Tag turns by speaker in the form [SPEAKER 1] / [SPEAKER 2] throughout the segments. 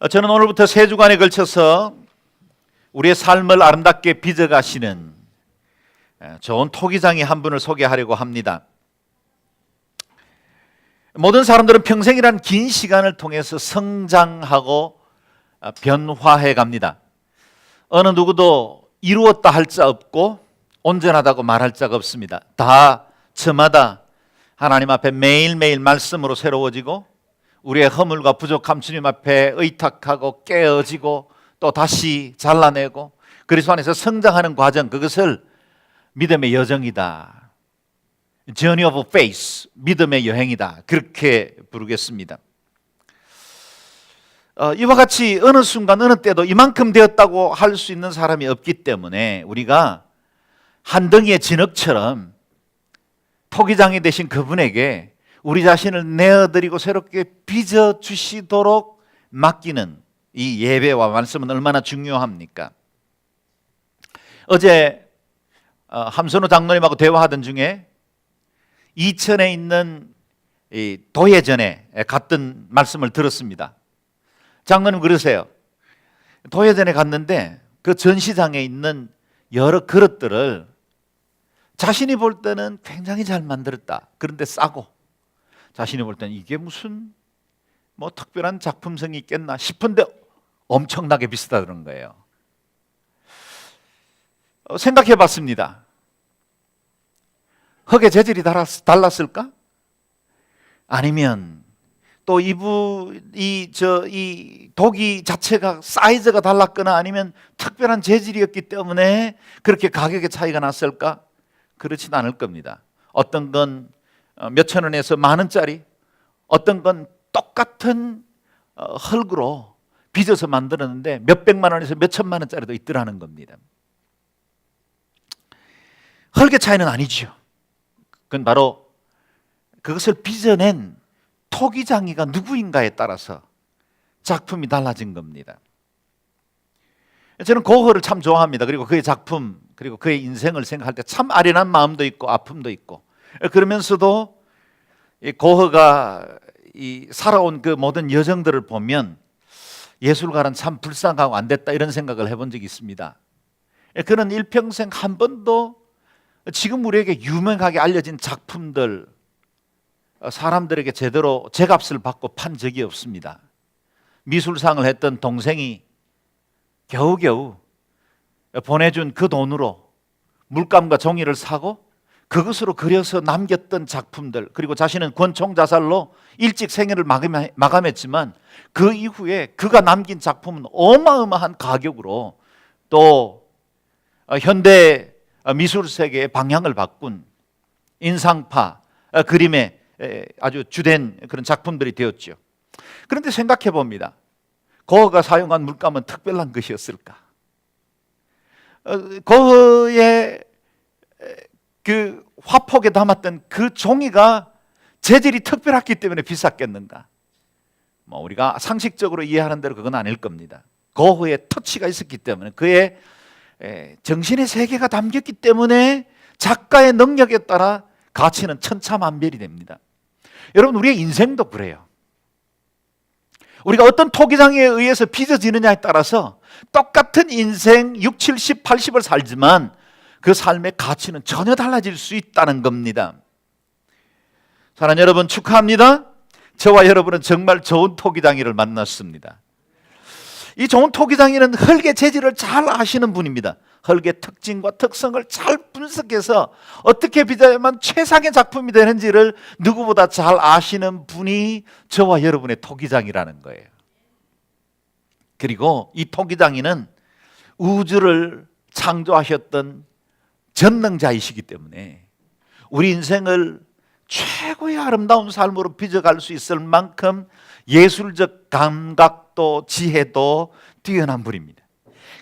[SPEAKER 1] 저는 오늘부터 세 주간에 걸쳐서 우리의 삶을 아름답게 빚어가시는 좋은 토기장이 한 분을 소개하려고 합니다. 모든 사람들은 평생이란 긴 시간을 통해서 성장하고 변화해 갑니다. 어느 누구도 이루었다 할 자 없고 온전하다고 말할 자가 없습니다. 다 저마다 하나님 앞에 매일매일 말씀으로 새로워지고 우리의 허물과 부족함 주님 앞에 의탁하고 깨어지고 또 다시 잘라내고 그리스도 안에서 성장하는 과정, 그것을 믿음의 여정이다, Journey of Faith, 믿음의 여행이다, 그렇게 부르겠습니다. 이와 같이 어느 순간 어느 때도 이만큼 되었다고 할 수 있는 사람이 없기 때문에 우리가 한 덩이의 진흙처럼 토기장이 되신 그분에게 우리 자신을 내어드리고 새롭게 빚어주시도록 맡기는 이 예배와 말씀은 얼마나 중요합니까? 어제 함선호 장로님하고 대화하던 중에 이천에 있는 이 도예전에 갔던 말씀을 들었습니다. 장로님 그러세요. 도예전에 갔는데 그 전시장에 있는 여러 그릇들을 자신이 볼 때는 굉장히 잘 만들었다, 그런데 싸고, 자신이 볼 때는 이게 무슨 뭐 특별한 작품성이 있겠나 싶은데 엄청나게 비싸다는 거예요. 생각해 봤습니다. 흙의 재질이 달랐을까? 아니면 또 이 독이 자체가 사이즈가 달랐거나 아니면 특별한 재질이었기 때문에 그렇게 가격의 차이가 났을까? 그렇진 않을 겁니다. 어떤 건 몇천 원에서 만 원짜리, 어떤 건 똑같은 흙으로 빚어서 만들었는데 몇백만 원에서 몇천만 원짜리도 있더라는 겁니다. 흙의 차이는 아니죠. 그건 바로 그것을 빚어낸 토기장이가 누구인가에 따라서 작품이 달라진 겁니다. 저는 고흐를 참 좋아합니다. 그리고 그의 작품, 그리고 그의 인생을 생각할 때 참 아련한 마음도 있고 아픔도 있고, 그러면서도 이 고흐가 살아온 그 모든 여정들을 보면 예술가는 참 불쌍하고 안 됐다, 이런 생각을 해본 적이 있습니다. 그는 일평생 한 번도 지금 우리에게 유명하게 알려진 작품들, 사람들에게 제대로 제값을 받고 판 적이 없습니다. 미술상을 했던 동생이 겨우겨우 보내준 그 돈으로 물감과 종이를 사고 그것으로 그려서 남겼던 작품들, 그리고 자신은 권총 자살로 일찍 생애를 마감했지만 그 이후에 그가 남긴 작품은 어마어마한 가격으로 또 현대 미술 세계의 방향을 바꾼 인상파 그림의 아주 주된 그런 작품들이 되었죠. 그런데 생각해 봅니다. 고흐가 사용한 물감은 특별한 것이었을까? 고흐의 그 화폭에 담았던 그 종이가 재질이 특별했기 때문에 비쌌겠는가? 뭐 우리가 상식적으로 이해하는 대로 그건 아닐 겁니다. 고흐의 터치가 있었기 때문에, 그의 정신의 세계가 담겼기 때문에 작가의 능력에 따라 가치는 천차만별이 됩니다. 여러분, 우리의 인생도 그래요. 우리가 어떤 토기장에 의해서 빚어지느냐에 따라서 똑같은 인생 6, 70, 80을 살지만 그 삶의 가치는 전혀 달라질 수 있다는 겁니다. 사랑하는 여러분, 축하합니다. 저와 여러분은 정말 좋은 토기장이를 만났습니다. 이 좋은 토기장이는 흙의 재질을 잘 아시는 분입니다. 흙의 특징과 특성을 잘 분석해서 어떻게 빚어야만 최상의 작품이 되는지를 누구보다 잘 아시는 분이 저와 여러분의 토기장이라는 거예요. 그리고 이 토기장이는 우주를 창조하셨던 전능자이시기 때문에 우리 인생을 최고의 아름다운 삶으로 빚어갈 수 있을 만큼 예술적 감각도 지혜도 뛰어난 분입니다.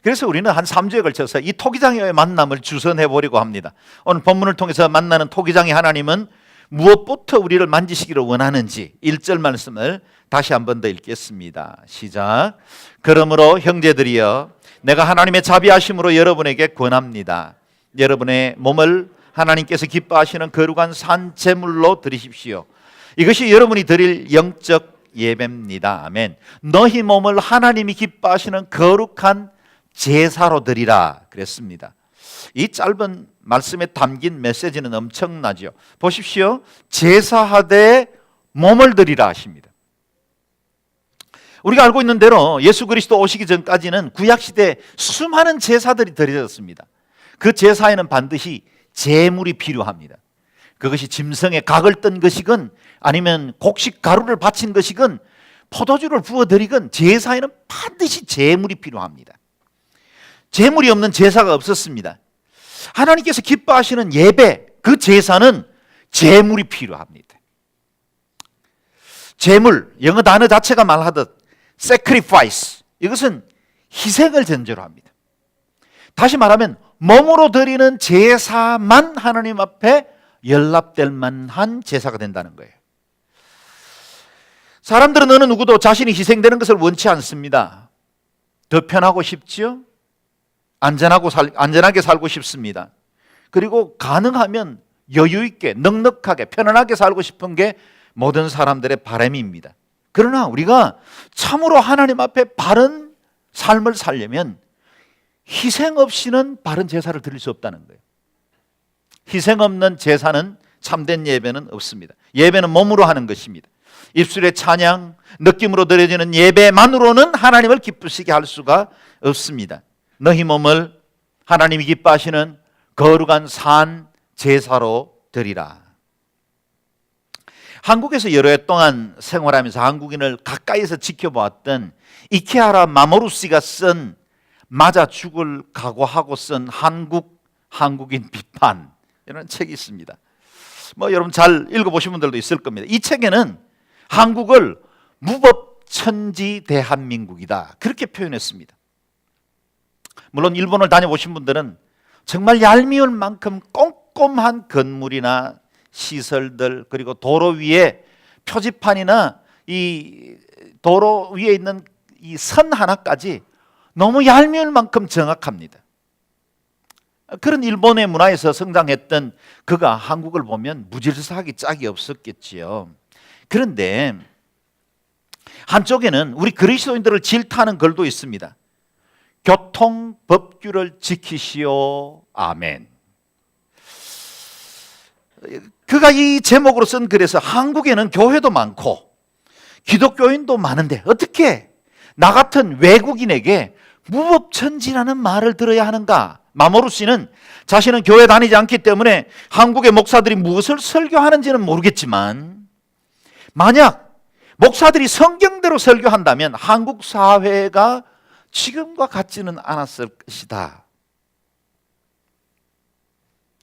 [SPEAKER 1] 그래서 우리는 한 3주에 걸쳐서 이 토기장의 만남을 주선해 보려고 합니다. 오늘 본문을 통해서 만나는 토기장의 하나님은 무엇부터 우리를 만지시기를 원하는지 1절 말씀을 다시 한 번 더 읽겠습니다. 시작. 그러므로 형제들이여, 내가 하나님의 자비하심으로 여러분에게 권합니다. 여러분의 몸을 하나님께서 기뻐하시는 거룩한 산 제물로 드리십시오. 이것이 여러분이 드릴 영적 예배입니다. 아멘. 너희 몸을 하나님이 기뻐하시는 거룩한 제사로 드리라 그랬습니다. 이 짧은 말씀에 담긴 메시지는 엄청나죠. 보십시오. 제사하되 몸을 드리라 하십니다. 우리가 알고 있는 대로 예수 그리스도 오시기 전까지는 구약시대에 수많은 제사들이 드려졌습니다. 그 제사에는 반드시 제물이 필요합니다. 그것이 짐승의 각을 뜬 것이건 아니면 곡식 가루를 바친 것이건 포도주를 부어드리건 제사에는 반드시 제물이 필요합니다. 제물이 없는 제사가 없었습니다. 하나님께서 기뻐하시는 예배, 그 제사는 제물이 필요합니다. 제물, 영어 단어 자체가 말하듯 sacrifice, 이것은 희생을 전제로 합니다. 다시 말하면 몸으로 드리는 제사만 하나님 앞에 연락될 만한 제사가 된다는 거예요. 사람들은 어느 누구도 자신이 희생되는 것을 원치 않습니다. 더 편하고 싶지요? 안전하게 살고 싶습니다. 그리고 가능하면 여유 있게 넉넉하게 편안하게 살고 싶은 게 모든 사람들의 바람입니다. 그러나 우리가 참으로 하나님 앞에 바른 삶을 살려면 희생 없이는 바른 제사를 드릴 수 없다는 거예요. 희생 없는 제사는 참된 예배는 없습니다. 예배는 몸으로 하는 것입니다. 입술의 찬양, 느낌으로 드려지는 예배만으로는 하나님을 기쁘시게 할 수가 없습니다. 너희 몸을 하나님이 기뻐하시는 거룩한 산 제사로 드리라. 한국에서 여러 해 동안 생활하면서 한국인을 가까이서 지켜보았던 이케하라 마모루씨가 쓴 맞아 죽을 각오하고 쓴 한국인 비판, 이런 책이 있습니다. 여러분 잘 읽어보신 분들도 있을 겁니다. 이 책에는 한국을 무법천지 대한민국이다 그렇게 표현했습니다. 물론 일본을 다녀보신 분들은 정말 얄미울 만큼 꼼꼼한 건물이나 시설들, 그리고 도로 위에 표지판이나 이 도로 위에 있는 이 선 하나까지 너무 얄미울 만큼 정확합니다. 그런 일본의 문화에서 성장했던 그가 한국을 보면 무질서하기 짝이 없었겠지요. 그런데 한쪽에는 우리 그리스도인들을 질타하는 글도 있습니다. 교통법규를 지키시오. 아멘. 그가 이 제목으로 쓴 글에서 한국에는 교회도 많고 기독교인도 많은데 어떻게 나 같은 외국인에게 무법천지라는 말을 들어야 하는가? 마모루 씨는 자신은 교회 다니지 않기 때문에 한국의 목사들이 무엇을 설교하는지는 모르겠지만 만약 목사들이 성경대로 설교한다면 한국 사회가 지금과 같지는 않았을 것이다.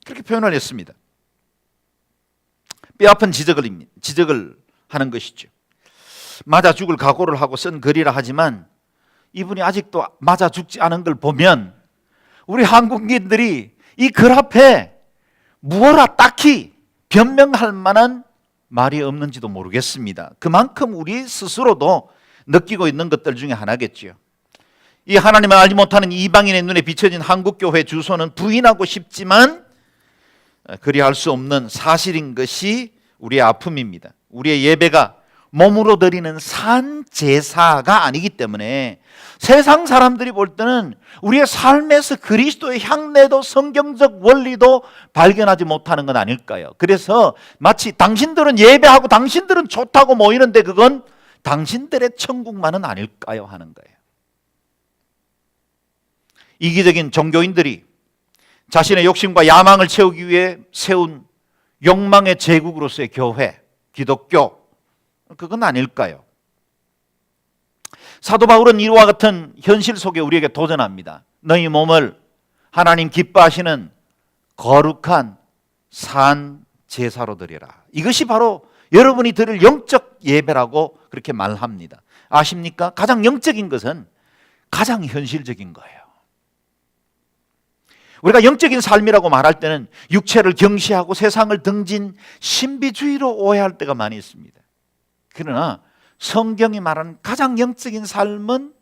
[SPEAKER 1] 그렇게 표현을 했습니다. 뼈아픈 지적을 하는 것이죠. 맞아 죽을 각오를 하고 쓴 글이라 하지만 이분이 아직도 맞아 죽지 않은 걸 보면 우리 한국인들이 이 글 앞에 무엇라 딱히 변명할 만한 말이 없는지도 모르겠습니다. 그만큼 우리 스스로도 느끼고 있는 것들 중에 하나겠죠. 이 하나님을 알지 못하는 이방인의 눈에 비춰진 한국교회 주소는 부인하고 싶지만 그리할 수 없는 사실인 것이 우리의 아픔입니다. 우리의 예배가 몸으로 드리는 산 제사가 아니기 때문에 세상 사람들이 볼 때는 우리의 삶에서 그리스도의 향내도 성경적 원리도 발견하지 못하는 건 아닐까요? 그래서 마치 당신들은 예배하고 당신들은 좋다고 모이는데 그건 당신들의 천국만은 아닐까요? 하는 거예요. 이기적인 종교인들이 자신의 욕심과 야망을 채우기 위해 세운 욕망의 제국으로서의 교회, 기독교, 그건 아닐까요? 사도 바울은 이와 같은 현실 속에 우리에게 도전합니다. 너희 몸을 하나님 기뻐하시는 거룩한 산 제사로 드리라. 이것이 바로 여러분이 드릴 영적 예배라고 그렇게 말합니다. 아십니까? 가장 영적인 것은 가장 현실적인 거예요. 우리가 영적인 삶이라고 말할 때는 육체를 경시하고 세상을 등진 신비주의로 오해할 때가 많이 있습니다. 그러나 성경이 말하는 가장 영적인 삶은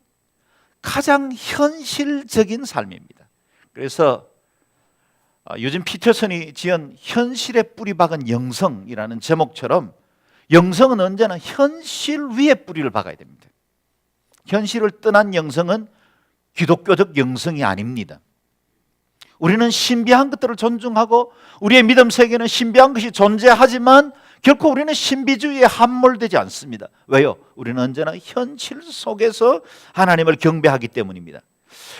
[SPEAKER 1] 가장 현실적인 삶입니다. 그래서 요즘 피터슨이 지은 현실에 뿌리 박은 영성이라는 제목처럼 영성은 언제나 현실 위에 뿌리를 박아야 됩니다. 현실을 떠난 영성은 기독교적 영성이 아닙니다. 우리는 신비한 것들을 존중하고 우리의 믿음 세계는 신비한 것이 존재하지만 결코 우리는 신비주의에 함몰되지 않습니다. 왜요? 우리는 언제나 현실 속에서 하나님을 경배하기 때문입니다.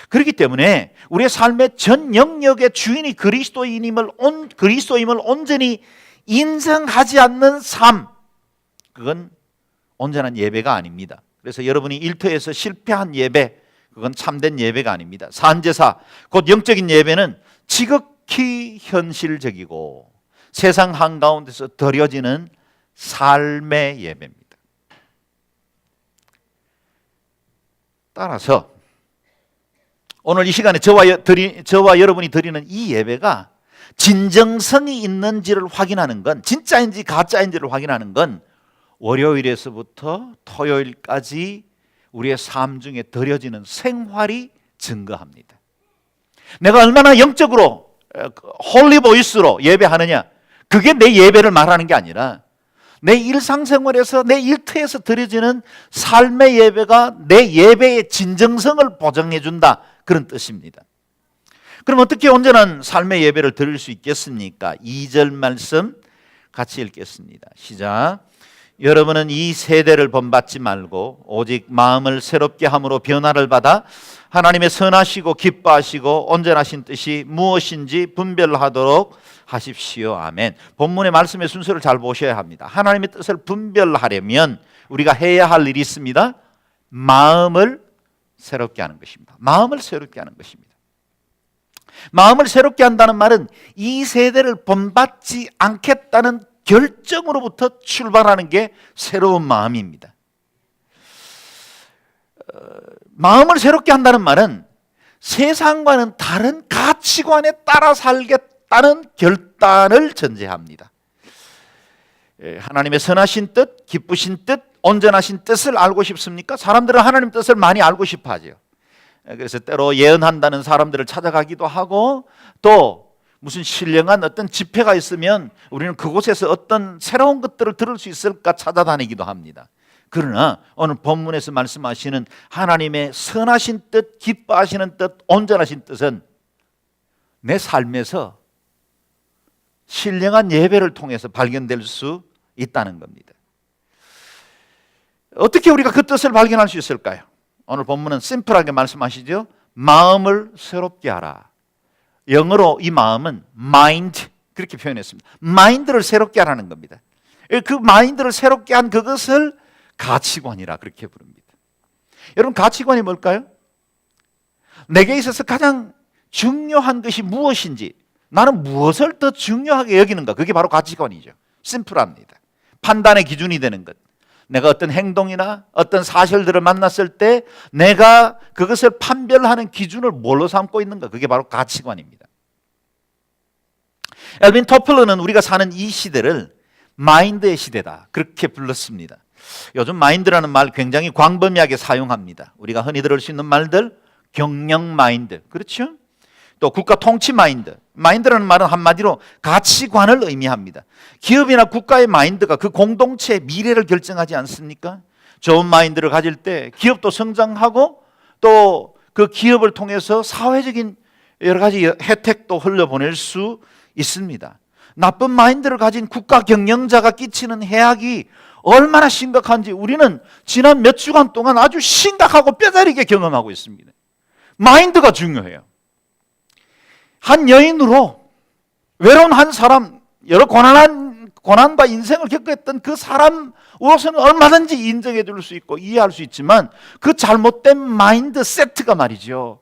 [SPEAKER 1] 그렇기 때문에 우리의 삶의 전 영역의 주인이 그리스도임을 온전히 인정하지 않는 삶, 그건 온전한 예배가 아닙니다. 그래서 여러분이 일터에서 실패한 예배, 그건 참된 예배가 아닙니다. 산제사, 곧 영적인 예배는 지극히 현실적이고 세상 한가운데서 드려지는 삶의 예배입니다. 따라서 오늘 이 시간에 저와 여러분이 드리는 이 예배가 진정성이 있는지를 확인하는 건, 진짜인지 가짜인지를 확인하는 건 월요일에서부터 토요일까지 우리의 삶 중에 드려지는 생활이 증거합니다. 내가 얼마나 영적으로 홀리보이스로 예배하느냐, 그게 내 예배를 말하는 게 아니라 내 일상생활에서 내 일터에서 드려지는 삶의 예배가 내 예배의 진정성을 보장해 준다, 그런 뜻입니다. 그럼 어떻게 온전한 삶의 예배를 드릴 수 있겠습니까? 2절 말씀 같이 읽겠습니다. 시작. 여러분은 이 세대를 본받지 말고 오직 마음을 새롭게 함으로 변화를 받아 하나님의 선하시고 기뻐하시고 온전하신 뜻이 무엇인지 분별하도록 하십시오. 아멘. 본문의 말씀의 순서를 잘 보셔야 합니다. 하나님의 뜻을 분별하려면 우리가 해야 할 일이 있습니다. 마음을 새롭게 하는 것입니다. 마음을 새롭게 하는 것입니다. 마음을 새롭게 한다는 말은 이 세대를 본받지 않겠다는 결정으로부터 출발하는 게 새로운 마음입니다. 마음을 새롭게 한다는 말은 세상과는 다른 가치관에 따라 살겠다는 결단을 전제합니다. 하나님의 선하신 뜻, 기쁘신 뜻, 온전하신 뜻을 알고 싶습니까? 사람들은 하나님 뜻을 많이 알고 싶어 하죠. 그래서 때로 예언한다는 사람들을 찾아가기도 하고, 또 무슨 신령한 어떤 집회가 있으면 우리는 그곳에서 어떤 새로운 것들을 들을 수 있을까 찾아다니기도 합니다. 그러나 오늘 본문에서 말씀하시는 하나님의 선하신 뜻, 기뻐하시는 뜻, 온전하신 뜻은 내 삶에서 신령한 예배를 통해서 발견될 수 있다는 겁니다. 어떻게 우리가 그 뜻을 발견할 수 있을까요? 오늘 본문은 심플하게 말씀하시죠. 마음을 새롭게 하라. 영어로 이 마음은 mind, 그렇게 표현했습니다. 마인드를 새롭게 하라는 겁니다. 그 마인드를 새롭게 한 그것을 가치관이라 그렇게 부릅니다. 여러분, 가치관이 뭘까요? 내게 있어서 가장 중요한 것이 무엇인지, 나는 무엇을 더 중요하게 여기는가, 그게 바로 가치관이죠. 심플합니다. 판단의 기준이 되는 것. 내가 어떤 행동이나 어떤 사실들을 만났을 때 내가 그것을 판별하는 기준을 뭘로 삼고 있는가, 그게 바로 가치관입니다. 엘빈 토플러는 우리가 사는 이 시대를 마인드의 시대다, 그렇게 불렀습니다. 요즘 마인드라는 말 굉장히 광범위하게 사용합니다. 우리가 흔히 들을 수 있는 말들, 경영 마인드, 그렇죠? 또 국가 통치 마인드. 마인드라는 말은 한마디로 가치관을 의미합니다. 기업이나 국가의 마인드가 그 공동체의 미래를 결정하지 않습니까? 좋은 마인드를 가질 때 기업도 성장하고 또 그 기업을 통해서 사회적인 여러 가지 혜택도 흘려보낼 수 있습니다. 나쁜 마인드를 가진 국가 경영자가 끼치는 해악이 얼마나 심각한지 우리는 지난 몇 주간 동안 아주 심각하고 뼈저리게 경험하고 있습니다. 마인드가 중요해요. 한 여인으로 외로운 한 사람, 여러 고난과 인생을 겪었던 그 사람으로서는 얼마든지 인정해 줄 수 있고 이해할 수 있지만 그 잘못된 마인드 세트가 말이죠,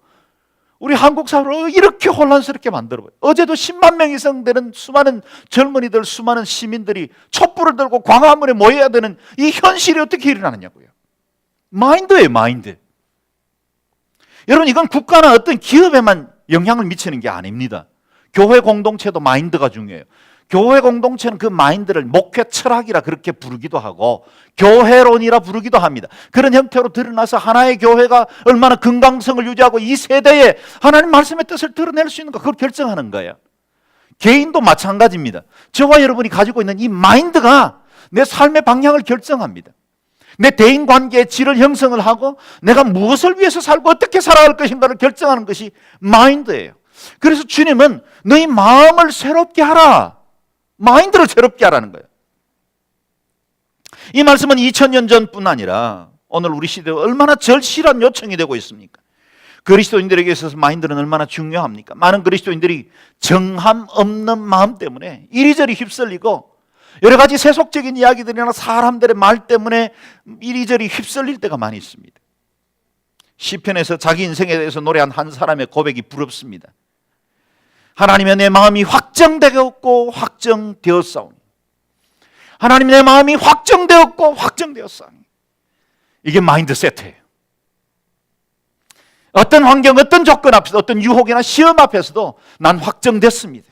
[SPEAKER 1] 우리 한국 사회를 이렇게 혼란스럽게 만들어버려요. 어제도 10만 명 이상 되는 수많은 젊은이들, 수많은 시민들이 촛불을 들고 광화문에 모여야 되는 이 현실이 어떻게 일어나느냐고요. 마인드예요, 마인드. 여러분, 이건 국가나 어떤 기업에만 영향을 미치는 게 아닙니다. 교회 공동체도 마인드가 중요해요. 교회 공동체는 그 마인드를 목회 철학이라 그렇게 부르기도 하고 교회론이라 부르기도 합니다. 그런 형태로 드러나서 하나의 교회가 얼마나 건강성을 유지하고 이 세대에 하나님 말씀의 뜻을 드러낼 수 있는가, 그걸 결정하는 거예요. 개인도 마찬가지입니다. 저와 여러분이 가지고 있는 이 마인드가 내 삶의 방향을 결정합니다. 내 대인관계의 질을 형성을 하고 내가 무엇을 위해서 살고 어떻게 살아갈 것인가를 결정하는 것이 마인드예요. 그래서 주님은 너희 마음을 새롭게 하라, 마인드를 새롭게 하라는 거예요. 이 말씀은 2000년 전뿐 아니라 오늘 우리 시대에 얼마나 절실한 요청이 되고 있습니까? 그리스도인들에게 있어서 마인드는 얼마나 중요합니까? 많은 그리스도인들이 정함 없는 마음 때문에 이리저리 휩쓸리고 여러 가지 세속적인 이야기들이나 사람들의 말 때문에 이리저리 휩쓸릴 때가 많이 있습니다. 시편에서 자기 인생에 대해서 노래한 한 사람의 고백이 부럽습니다. 하나님의 내 마음이 확정되었고 확정되었사오니, 하나님의 내 마음이 확정되었고 확정되었사오니. 이게 마인드세트예요. 어떤 환경, 어떤 조건 앞에서, 어떤 유혹이나 시험 앞에서도 난 확정됐습니다.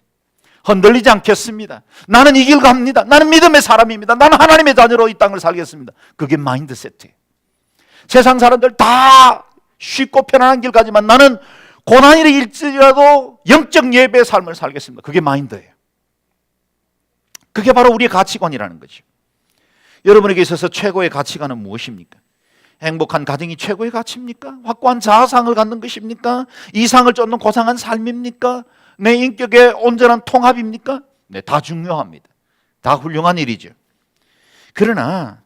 [SPEAKER 1] 흔들리지 않겠습니다. 나는 이 길 갑니다. 나는 믿음의 사람입니다. 나는 하나님의 자녀로 이 땅을 살겠습니다. 그게 마인드세트예요. 세상 사람들 다 쉽고 편안한 길 가지만 나는 고난이 일지라도 영적 예배의 삶을 살겠습니다. 그게 마인드예요. 그게 바로 우리의 가치관이라는 거죠. 여러분에게 있어서 최고의 가치관은 무엇입니까? 행복한 가정이 최고의 가치입니까? 확고한 자아상을 갖는 것입니까? 이상을 쫓는 고상한 삶입니까? 내 인격의 온전한 통합입니까? 네, 다 중요합니다. 다 훌륭한 일이죠. 그러나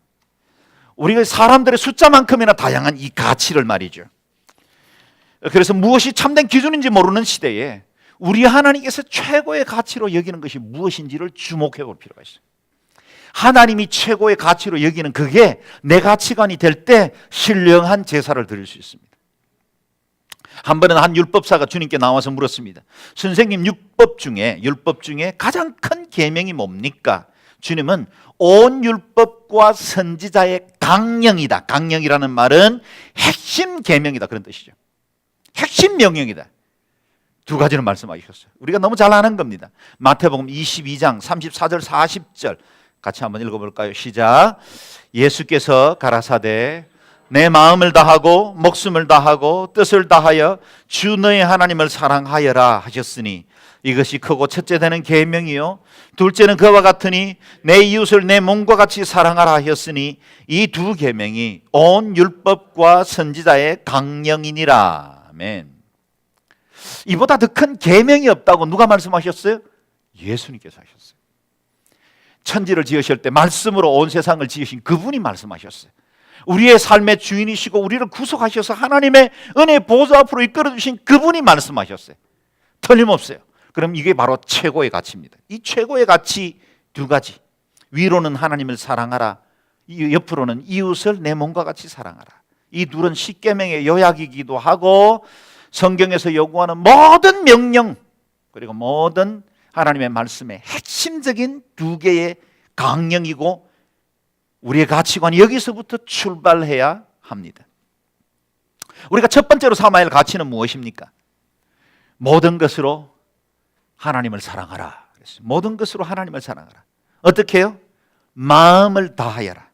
[SPEAKER 1] 우리가 사람들의 숫자만큼이나 다양한 이 가치를 말이죠. 그래서 무엇이 참된 기준인지 모르는 시대에 우리 하나님께서 최고의 가치로 여기는 것이 무엇인지를 주목해 볼 필요가 있어요. 하나님이 최고의 가치로 여기는 그게 내 가치관이 될 때 신령한 제사를 드릴 수 있습니다. 한 번은 한 율법사가 주님께 나와서 물었습니다. 선생님, 율법 중에 가장 큰 계명이 뭡니까? 주님은 온 율법과 선지자의 강령이다. 강령이라는 말은 핵심 계명이다, 그런 뜻이죠. 핵심 명령이다. 두 가지를 말씀하셨어요. 우리가 너무 잘 아는 겁니다. 마태복음 22장 34절 40절 같이 한번 읽어볼까요? 시작. 예수께서 가라사대 내 마음을 다하고 목숨을 다하고 뜻을 다하여 주 너의 하나님을 사랑하여라 하셨으니 이것이 크고 첫째 되는 계명이요 둘째는 그와 같으니 내 이웃을 내 몸과 같이 사랑하라 하셨으니 이 두 계명이 온 율법과 선지자의 강령이니라. 아멘. 이보다 더 큰 계명이 없다고 누가 말씀하셨어요? 예수님께서 하셨어요. 천지를 지으실 때 말씀으로 온 세상을 지으신 그분이 말씀하셨어요. 우리의 삶의 주인이시고 우리를 구속하셔서 하나님의 은혜 보좌 앞으로 이끌어 주신 그분이 말씀하셨어요. 틀림없어요. 그럼 이게 바로 최고의 가치입니다. 이 최고의 가치 두 가지. 위로는 하나님을 사랑하라. 옆으로는 이웃을 내 몸과 같이 사랑하라. 이 둘은 십계명의 요약이기도 하고 성경에서 요구하는 모든 명령 그리고 모든 하나님의 말씀의 핵심적인 두 개의 강령이고 우리의 가치관이 여기서부터 출발해야 합니다. 우리가 첫 번째로 삼아야 할 가치는 무엇입니까? 모든 것으로 하나님을 사랑하라. 모든 것으로 하나님을 사랑하라. 어떻게 해요? 마음을 다하여라.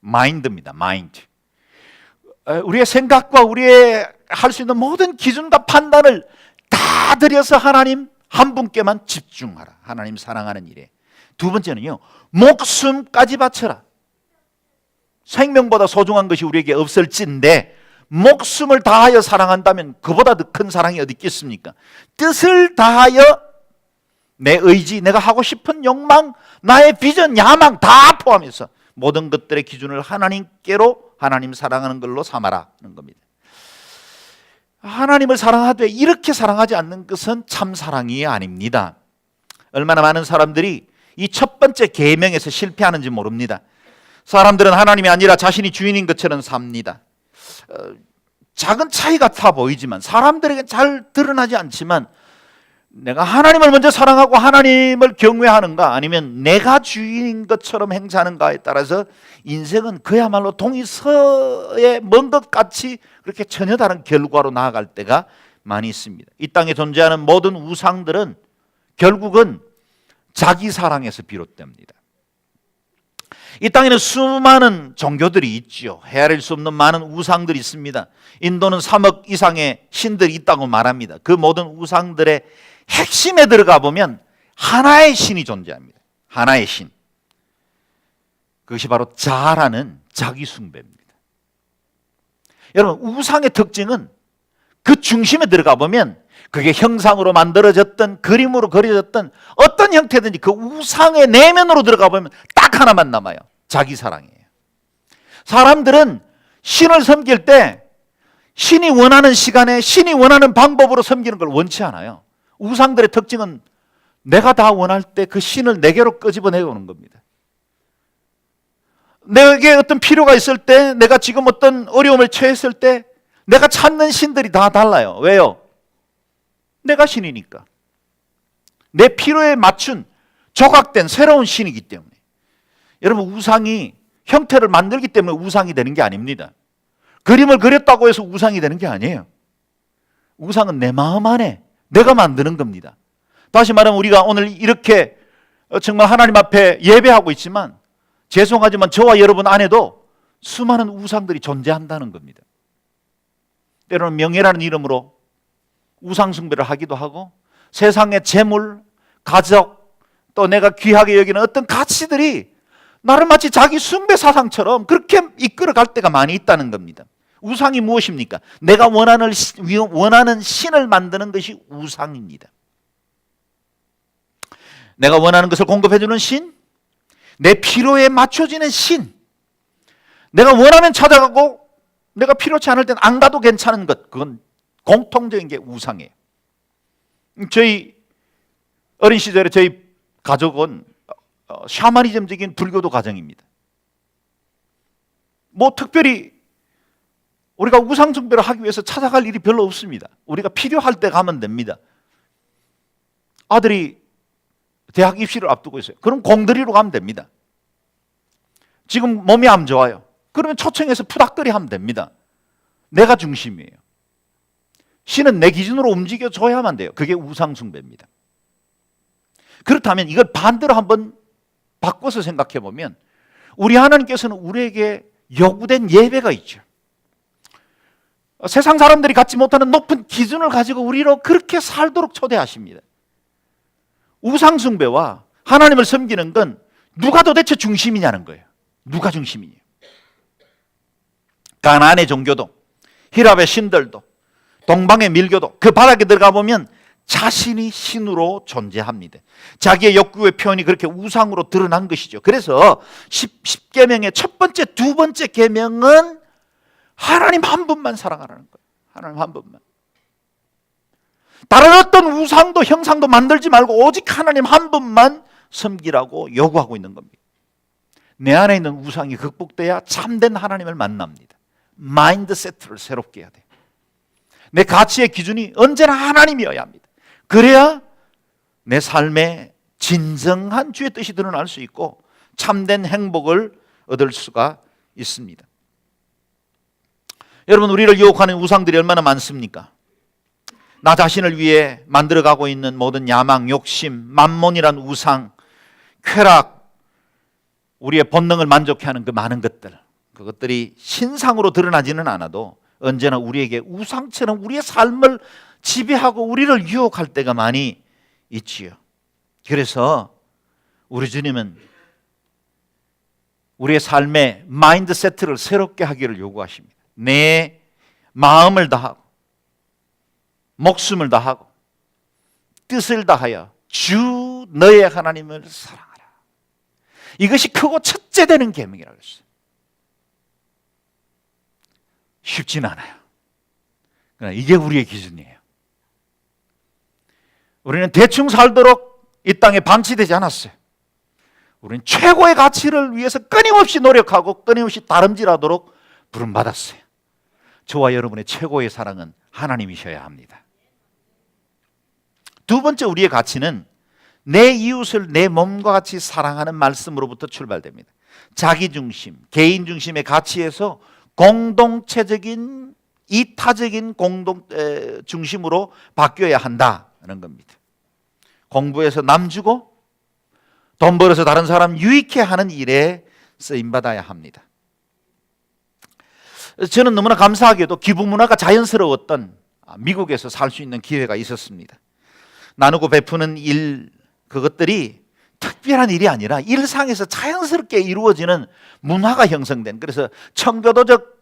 [SPEAKER 1] 마인드입니다. 마인드. 우리의 생각과 우리의 할 수 있는 모든 기준과 판단을 다 들여서 하나님 한 분께만 집중하라. 하나님 사랑하는 일에. 두 번째는요, 목숨까지 바쳐라. 생명보다 소중한 것이 우리에게 없을진데 목숨을 다하여 사랑한다면 그보다 더 큰 사랑이 어디 있겠습니까? 뜻을 다하여 내 의지, 내가 하고 싶은 욕망, 나의 비전, 야망 다 포함해서 모든 것들의 기준을 하나님께로 하나님 사랑하는 걸로 삼아라는 겁니다. 하나님을 사랑하되 이렇게 사랑하지 않는 것은 참 사랑이 아닙니다. 얼마나 많은 사람들이 이 첫 번째 계명에서 실패하는지 모릅니다. 사람들은 하나님이 아니라 자신이 주인인 것처럼 삽니다. 작은 차이 같아 보이지만 사람들에게 잘 드러나지 않지만 내가 하나님을 먼저 사랑하고 하나님을 경외하는가 아니면 내가 주인인 것처럼 행사하는가에 따라서 인생은 그야말로 동이 서에 먼 것 같이 그렇게 전혀 다른 결과로 나아갈 때가 많이 있습니다. 이 땅에 존재하는 모든 우상들은 결국은 자기 사랑에서 비롯됩니다. 이 땅에는 수많은 종교들이 있죠. 헤아릴 수 없는 많은 우상들이 있습니다. 인도는 3억 이상의 신들이 있다고 말합니다. 그 모든 우상들의 핵심에 들어가 보면 하나의 신이 존재합니다. 하나의 신. 그것이 바로 자라는 자기 숭배입니다. 여러분, 우상의 특징은 그 중심에 들어가 보면 그게 형상으로 만들어졌던, 그림으로 그려졌던 어떤 형태든지 그 우상의 내면으로 들어가 보면 딱 하나만 남아요. 자기 사랑이에요. 사람들은 신을 섬길 때 신이 원하는 시간에 신이 원하는 방법으로 섬기는 걸 원치 않아요. 우상들의 특징은 내가 다 원할 때 그 신을 내게로 끄집어내오는 겁니다. 내게 어떤 필요가 있을 때, 내가 지금 어떤 어려움을 처했을 때 내가 찾는 신들이 다 달라요. 왜요? 내가 신이니까. 내 필요에 맞춘 조각된 새로운 신이기 때문에. 여러분, 우상이 형태를 만들기 때문에 우상이 되는 게 아닙니다. 그림을 그렸다고 해서 우상이 되는 게 아니에요. 우상은 내 마음 안에 내가 만드는 겁니다. 다시 말하면 우리가 오늘 이렇게 정말 하나님 앞에 예배하고 있지만 죄송하지만 저와 여러분 안에도 수많은 우상들이 존재한다는 겁니다. 때로는 명예라는 이름으로 우상 숭배를 하기도 하고 세상의 재물, 가족, 또 내가 귀하게 여기는 어떤 가치들이 나를 마치 자기 숭배 사상처럼 그렇게 이끌어 갈 때가 많이 있다는 겁니다. 우상이 무엇입니까? 내가 원하는 신을 만드는 것이 우상입니다. 내가 원하는 것을 공급해주는 신, 내 필요에 맞춰지는 신, 내가 원하면 찾아가고 내가 필요치 않을 땐 안 가도 괜찮은 것, 그건 공통적인 게 우상이에요. 저희 어린 시절에 저희 가족은 샤머니즘적인 불교도 가정입니다. 뭐 특별히 우리가 우상 숭배를 하기 위해서 찾아갈 일이 별로 없습니다. 우리가 필요할 때 가면 됩니다. 아들이 대학 입시를 앞두고 있어요. 그럼 공들이로 가면 됩니다. 지금 몸이 안 좋아요. 그러면 초청해서 푸닥거리 하면 됩니다. 내가 중심이에요. 신은 내 기준으로 움직여줘야만 돼요. 그게 우상 숭배입니다. 그렇다면 이걸 반대로 한번 바꿔서 생각해 보면 우리 하나님께서는 우리에게 요구된 예배가 있죠. 세상 사람들이 갖지 못하는 높은 기준을 가지고 우리로 그렇게 살도록 초대하십니다. 우상 숭배와 하나님을 섬기는 건 누가 도대체 중심이냐는 거예요. 누가 중심이에요? 가나안의 종교도, 히랍의 신들도, 동방의 밀교도 그 바닥에 들어가 보면 자신이 신으로 존재합니다. 자기의 욕구의 표현이 그렇게 우상으로 드러난 것이죠. 그래서 10계명의 첫 번째, 두 번째 계명은 하나님 한 분만 사랑하라는 거예요. 하나님 한 분만. 다른 어떤 우상도 형상도 만들지 말고 오직 하나님 한 분만 섬기라고 요구하고 있는 겁니다. 내 안에 있는 우상이 극복돼야 참된 하나님을 만납니다. 마인드세트를 새롭게 해야 돼요. 내 가치의 기준이 언제나 하나님이어야 합니다. 그래야 내 삶에 진정한 주의 뜻이 드러날 수 있고 참된 행복을 얻을 수가 있습니다. 여러분, 우리를 유혹하는 우상들이 얼마나 많습니까? 나 자신을 위해 만들어가고 있는 모든 야망, 욕심, 만몬이란 우상, 쾌락, 우리의 본능을 만족해 하는 그 많은 것들, 그것들이 신상으로 드러나지는 않아도 언제나 우리에게 우상처럼 우리의 삶을 지배하고 우리를 유혹할 때가 많이 있지요. 그래서 우리 주님은 우리의 삶의 마인드세트를 새롭게 하기를 요구하십니다. 내 마음을 다하고 목숨을 다하고 뜻을 다하여 주 너의 하나님을 사랑하라. 이것이 크고 첫째 되는 계명이라고 했어요. 쉽진 않아요. 그러나 이게 우리의 기준이에요. 우리는 대충 살도록 이 땅에 방치되지 않았어요. 우리는 최고의 가치를 위해서 끊임없이 노력하고 끊임없이 다름질하도록 부름받았어요. 저와 여러분의 최고의 사랑은 하나님이셔야 합니다. 두 번째 우리의 가치는 내 이웃을 내 몸과 같이 사랑하는 말씀으로부터 출발됩니다. 자기중심, 개인중심의 가치에서 공동체적인 이타적인 중심으로 바뀌어야 한다는 겁니다. 공부해서 남 주고 돈 벌어서 다른 사람 유익해 하는 일에 쓰임받아야 합니다. 저는 너무나 감사하게도 기부문화가 자연스러웠던 미국에서 살 수 있는 기회가 있었습니다. 나누고 베푸는 일, 그것들이 특별한 일이 아니라 일상에서 자연스럽게 이루어지는 문화가 형성된, 그래서 청교도적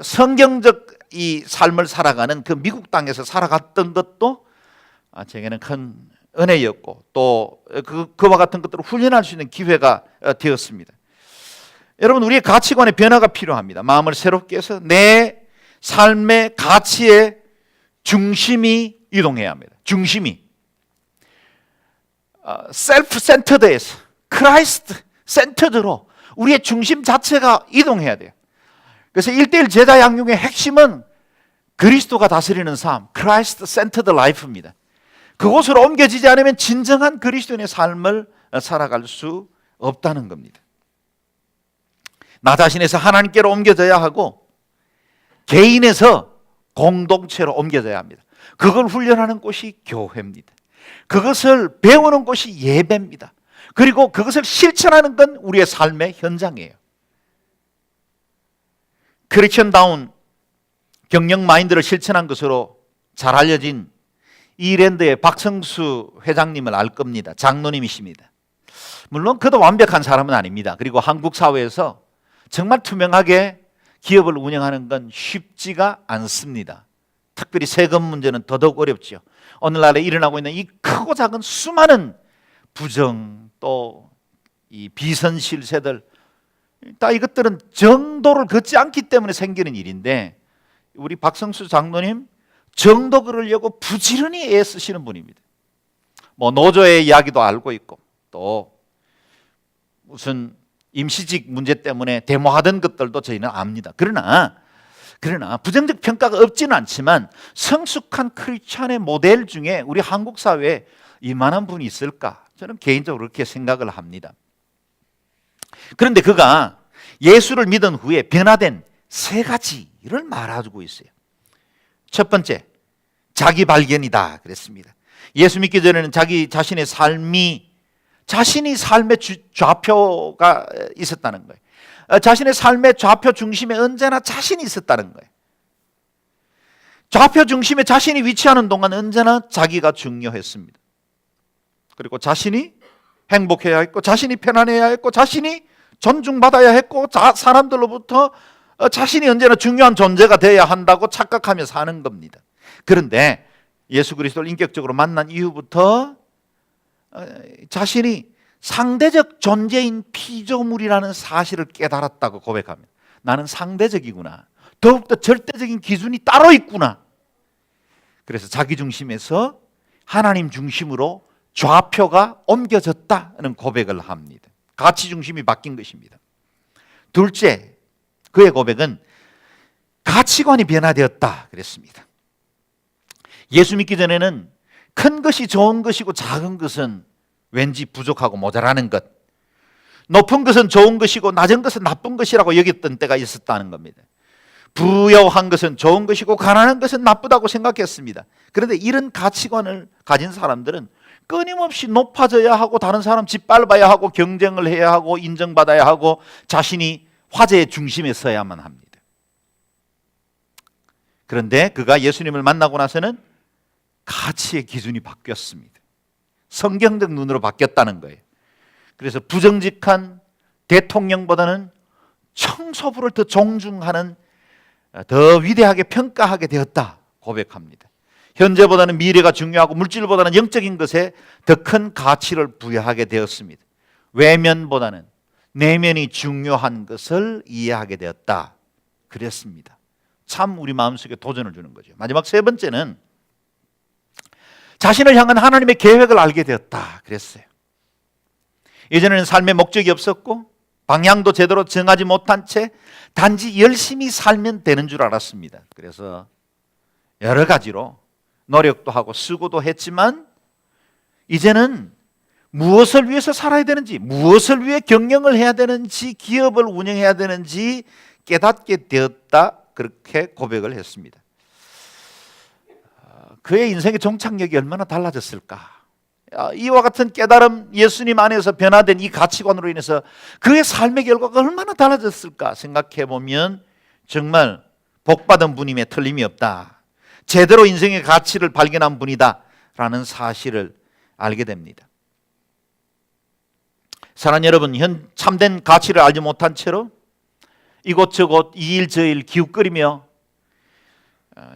[SPEAKER 1] 성경적 이 삶을 살아가는 그 미국 땅에서 살아갔던 것도 제게는 큰 은혜였고, 또 그와 같은 것들을 훈련할 수 있는 기회가 되었습니다. 여러분, 우리의 가치관의 변화가 필요합니다. 마음을 새롭게 해서 내 삶의 가치의 중심이 이동해야 합니다. 중심이 셀프 센터드에서 크라이스트 센터드로 우리의 중심 자체가 이동해야 돼요. 그래서 1:1 제자 양육의 핵심은 그리스도가 다스리는 삶, 크라이스트 센터드 라이프입니다. 그곳으로 옮겨지지 않으면 진정한 그리스도인의 삶을 살아갈 수 없다는 겁니다. 나 자신에서 하나님께로 옮겨져야 하고 개인에서 공동체로 옮겨져야 합니다. 그걸 훈련하는 곳이 교회입니다. 그것을 배우는 곳이 예배입니다. 그리고 그것을 실천하는 건 우리의 삶의 현장이에요. 크리스천다운 경영 마인드를 실천한 것으로 잘 알려진 이랜드의 박성수 회장님을 알 겁니다. 장로님이십니다. 물론 그도 완벽한 사람은 아닙니다. 그리고 한국 사회에서 정말 투명하게 기업을 운영하는 건 쉽지가 않습니다. 특별히 세금 문제는 더더욱 어렵죠. 오늘날에 일어나고 있는 이 크고 작은 수많은 부정, 또 이 비선 실세들, 다 이것들은 정도를 걷지 않기 때문에 생기는 일인데, 우리 박성수 장로님 정도 그러려고 부지런히 애쓰시는 분입니다. 뭐 노조의 이야기도 알고 있고, 또 무슨 임시직 문제 때문에 데모하던 것들도 저희는 압니다. 그러나 부정적 평가가 없지는 않지만 성숙한 크리스찬의 모델 중에 우리 한국 사회에 이만한 분이 있을까? 저는 개인적으로 그렇게 생각을 합니다. 그런데 그가 예수를 믿은 후에 변화된 3가지를 말해주고 있어요. 첫 번째, 자기 발견이다 그랬습니다. 예수 믿기 전에는 자신의 삶의 좌표가 있었다는 거예요. 자신의 삶의 좌표 중심에 언제나 자신이 있었다는 거예요. 좌표 중심에 자신이 위치하는 동안 언제나 자기가 중요했습니다. 그리고 자신이 행복해야 했고, 자신이 편안해야 했고, 자신이 존중받아야 했고, 사람들로부터 자신이 언제나 중요한 존재가 되어야 한다고 착각하며 사는 겁니다. 그런데 예수 그리스도를 인격적으로 만난 이후부터 자신이 상대적 존재인 피조물이라는 사실을 깨달았다고 고백합니다. 나는 상대적이구나. 더욱더 절대적인 기준이 따로 있구나. 그래서 자기 중심에서 하나님 중심으로 좌표가 옮겨졌다는 고백을 합니다. 가치 중심이 바뀐 것입니다. 둘째, 그의 고백은 가치관이 변화되었다 그랬습니다. 예수 믿기 전에는 큰 것이 좋은 것이고 작은 것은 왠지 부족하고 모자라는 것, 높은 것은 좋은 것이고 낮은 것은 나쁜 것이라고 여겼던 때가 있었다는 겁니다. 부유한 것은 좋은 것이고 가난한 것은 나쁘다고 생각했습니다. 그런데 이런 가치관을 가진 사람들은 끊임없이 높아져야 하고, 다른 사람 짓밟아야 하고, 경쟁을 해야 하고, 인정받아야 하고, 자신이 화제의 중심에 서야만 합니다. 그런데 그가 예수님을 만나고 나서는 가치의 기준이 바뀌었습니다. 성경적 눈으로 바뀌었다는 거예요. 그래서 부정직한 대통령보다는 청소부를 더 존중하는, 더 위대하게 평가하게 되었다 고백합니다. 현재보다는 미래가 중요하고 물질보다는 영적인 것에 더 큰 가치를 부여하게 되었습니다. 외면보다는 내면이 중요한 것을 이해하게 되었다 그랬습니다. 참 우리 마음속에 도전을 주는 거죠. 마지막 3번째는 자신을 향한 하나님의 계획을 알게 되었다 그랬어요. 예전에는 삶의 목적이 없었고 방향도 제대로 정하지 못한 채 단지 열심히 살면 되는 줄 알았습니다. 그래서 여러 가지로 노력도 하고 수고도 했지만 이제는 무엇을 위해서 살아야 되는지, 무엇을 위해 경영을 해야 되는지, 기업을 운영해야 되는지 깨닫게 되었다, 그렇게 고백을 했습니다. 그의 인생의 종착역이 얼마나 달라졌을까? 이와 같은 깨달음, 예수님 안에서 변화된 이 가치관으로 인해서 그의 삶의 결과가 얼마나 달라졌을까 생각해 보면 정말 복받은 분임에 틀림이 없다, 제대로 인생의 가치를 발견한 분이다 라는 사실을 알게 됩니다. 사랑하는 여러분, 참된 가치를 알지 못한 채로 이곳저곳 이 일 저 일 기웃거리며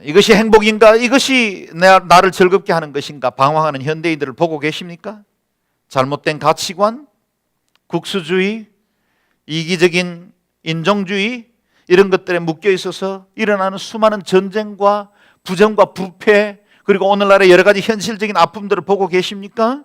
[SPEAKER 1] 이것이 행복인가, 이것이 나를 즐겁게 하는 것인가 방황하는 현대인들을 보고 계십니까? 잘못된 가치관, 국수주의, 이기적인 인종주의, 이런 것들에 묶여 있어서 일어나는 수많은 전쟁과 부정과 부패, 그리고 오늘날의 여러 가지 현실적인 아픔들을 보고 계십니까?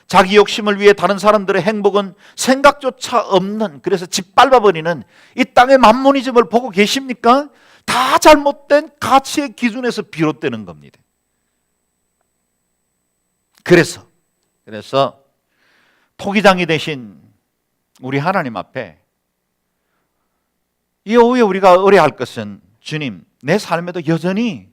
[SPEAKER 1] 자기 욕심을 위해 다른 사람들의 행복은 생각조차 없는, 그래서 짓밟아버리는 이 땅의 만모니즘을 보고 계십니까? 다 잘못된 가치의 기준에서 비롯되는 겁니다. 그래서 토기장이 되신 우리 하나님 앞에 이 오후에 우리가 의뢰할 것은, 주님, 내 삶에도 여전히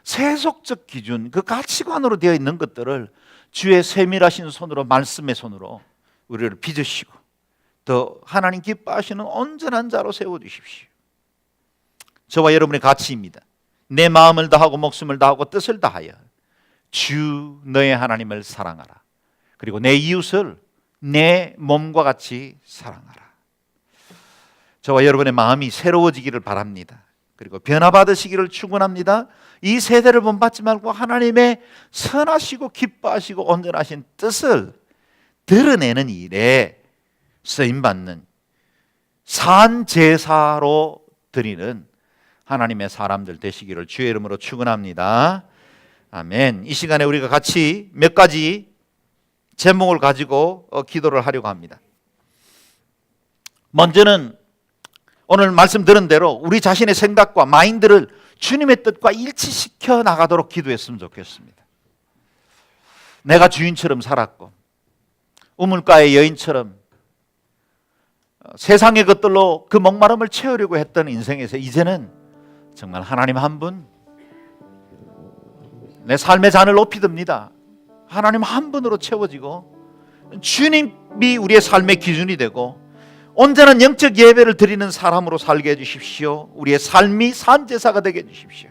[SPEAKER 1] 세속적 기준, 그 가치관으로 되어 있는 것들을 주의 세밀하신 손으로, 말씀의 손으로 우리를 빚으시고 더 하나님 기뻐하시는 온전한 자로 세워주십시오. 저와 여러분의 가치입니다. 내 마음을 다하고 목숨을 다하고 뜻을 다하여 주 너의 하나님을 사랑하라. 그리고 내 이웃을 내 몸과 같이 사랑하라. 저와 여러분의 마음이 새로워지기를 바랍니다. 그리고 변화받으시기를 축원합니다. 이 세대를 본받지 말고 하나님의 선하시고 기뻐하시고 온전하신 뜻을 드러내는 일에 쓰임받는 산제사로 드리는 하나님의 사람들 되시기를 주의 이름으로 축원합니다. 아멘. 이 시간에 우리가 같이 몇 가지 제목을 가지고 기도를 하려고 합니다. 먼저는 오늘 말씀 들은 대로 우리 자신의 생각과 마인드를 주님의 뜻과 일치시켜 나가도록 기도했으면 좋겠습니다. 내가 주인처럼 살았고 우물가의 여인처럼 세상의 것들로 그 목마름을 채우려고 했던 인생에서 이제는 정말 하나님 한 분, 내 삶의 잔을 높이 듭니다. 하나님 한 분으로 채워지고 주님이 우리의 삶의 기준이 되고 온전한 영적 예배를 드리는 사람으로 살게 해주십시오. 우리의 삶이 산제사가 되게 해주십시오.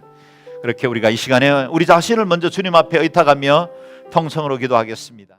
[SPEAKER 1] 그렇게 우리가 이 시간에 우리 자신을 먼저 주님 앞에 의탁하며 통성으로 기도하겠습니다.